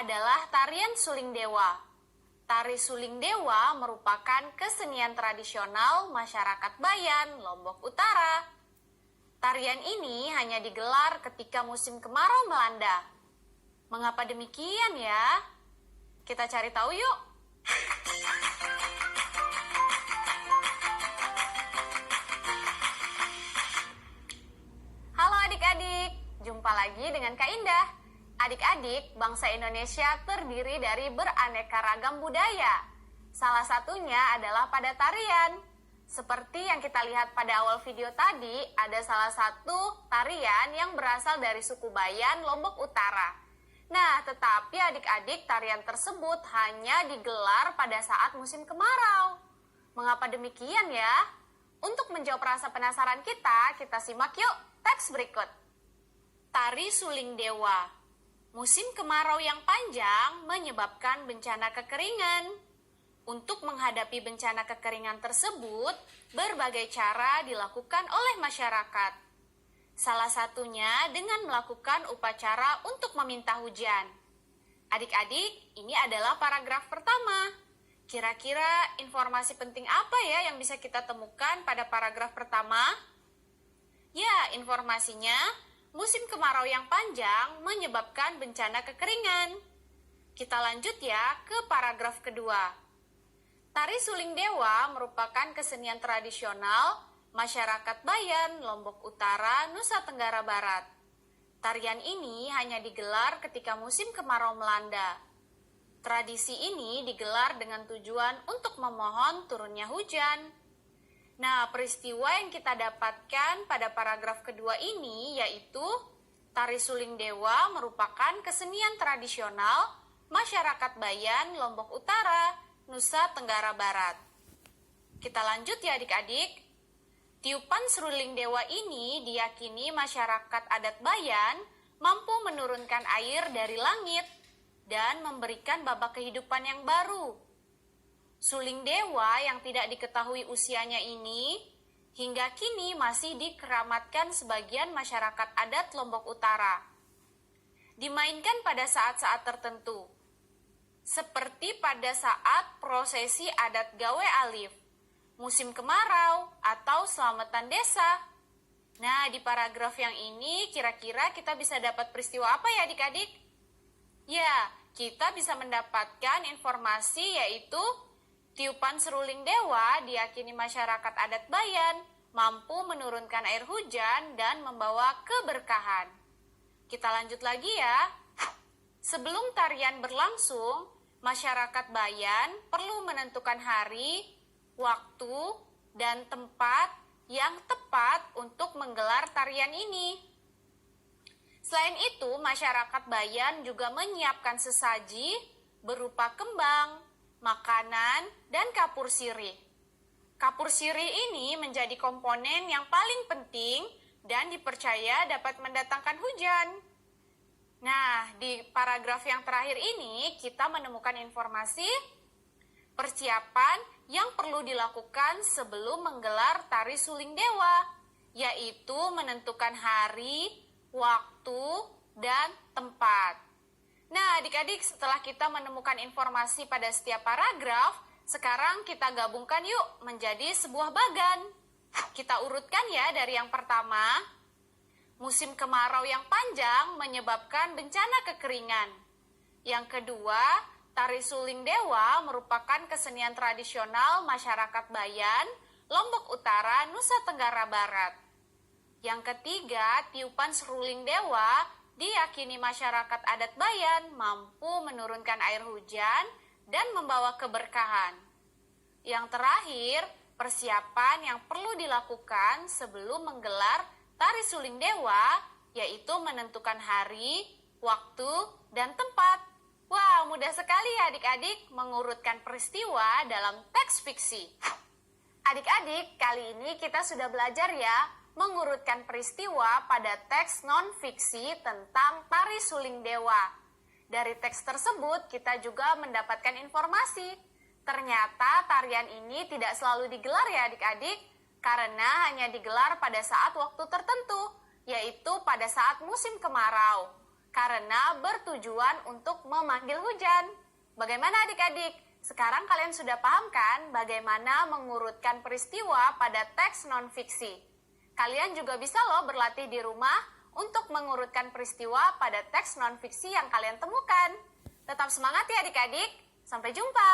adalah tarian suling dewa. Tari suling dewa merupakan kesenian tradisional masyarakat Bayan, Lombok Utara. Tarian ini hanya digelar ketika musim kemarau melanda. Mengapa demikian ya? Kita cari tahu yuk. Halo adik-adik, jumpa lagi dengan Kak Indah. Adik-adik, bangsa Indonesia terdiri dari beraneka ragam budaya. Salah satunya adalah pada tarian. Seperti yang kita lihat pada awal video tadi, ada salah satu tarian yang berasal dari suku Bayan, Lombok Utara. Nah, tetapi adik-adik, tarian tersebut hanya digelar pada saat musim kemarau. Mengapa demikian ya? Untuk menjawab rasa penasaran kita simak yuk teks berikut. Tari suling dewa. Musim kemarau yang panjang menyebabkan bencana kekeringan. Untuk menghadapi bencana kekeringan tersebut, berbagai cara dilakukan oleh masyarakat. Salah satunya dengan melakukan upacara untuk meminta hujan. Adik-adik, ini adalah paragraf pertama. Kira-kira informasi penting apa ya yang bisa kita temukan pada paragraf pertama? Ya, informasinya, musim kemarau yang panjang menyebabkan bencana kekeringan. Kita lanjut ya ke paragraf kedua. Tari suling dewa merupakan kesenian tradisional masyarakat Bayan, Lombok Utara, Nusa Tenggara Barat. Tarian ini hanya digelar ketika musim kemarau melanda. Tradisi ini digelar dengan tujuan untuk memohon turunnya hujan. Nah, peristiwa yang kita dapatkan pada paragraf kedua ini yaitu tari suling dewa merupakan kesenian tradisional masyarakat Bayan, Lombok Utara, Nusa Tenggara Barat. Kita lanjut ya adik-adik. Tiupan seruling dewa ini diyakini masyarakat adat Bayan mampu menurunkan air dari langit dan memberikan babak kehidupan yang baru. Suling dewa yang tidak diketahui usianya ini hingga kini masih dikeramatkan sebagian masyarakat adat Lombok Utara. Dimainkan pada saat-saat tertentu, seperti pada saat prosesi adat Gawe Alif, musim kemarau, atau selamatan desa. Nah, di paragraf yang ini kira-kira kita bisa dapat peristiwa apa ya adik-adik? Ya, kita bisa mendapatkan informasi yaitu tiupan seruling dewa diyakini masyarakat adat Bayan mampu menurunkan air hujan dan membawa keberkahan. Kita lanjut lagi ya. Sebelum tarian berlangsung, masyarakat Bayan perlu menentukan hari, waktu, dan tempat yang tepat untuk menggelar tarian ini. Selain itu, masyarakat Bayan juga menyiapkan sesaji berupa kembang, makanan, dan kapur sirih. Kapur sirih ini menjadi komponen yang paling penting dan dipercaya dapat mendatangkan hujan. Nah, di paragraf yang terakhir ini kita menemukan informasi persiapan yang perlu dilakukan sebelum menggelar tari suling dewa, yaitu menentukan hari, waktu, dan tempat. Nah, adik-adik, setelah kita menemukan informasi pada setiap paragraf, sekarang kita gabungkan yuk menjadi sebuah bagan. Kita urutkan ya dari yang pertama. Musim kemarau yang panjang menyebabkan bencana kekeringan. Yang kedua, tari suling dewa merupakan kesenian tradisional masyarakat Bayan, Lombok Utara, Nusa Tenggara Barat. Yang ketiga, tiupan seruling dewa diyakini masyarakat adat Bayan mampu menurunkan air hujan dan membawa keberkahan. Yang terakhir, persiapan yang perlu dilakukan sebelum menggelar tari suling dewa yaitu menentukan hari, waktu, dan tempat. Wah, mudah sekali ya adik-adik mengurutkan peristiwa dalam teks fiksi. Adik-adik, kali ini kita sudah belajar ya mengurutkan peristiwa pada teks non-fiksi tentang tari suling dewa. Dari teks tersebut kita juga mendapatkan informasi. Ternyata tarian ini tidak selalu digelar ya adik-adik, karena hanya digelar pada saat waktu tertentu, yaitu pada saat musim kemarau. karena bertujuan untuk memanggil hujan. Bagaimana adik-adik? Sekarang kalian sudah paham kan bagaimana mengurutkan peristiwa pada teks non-fiksi? Kalian juga bisa loh berlatih di rumah untuk mengurutkan peristiwa pada teks non-fiksi yang kalian temukan. Tetap semangat ya adik-adik. Sampai jumpa.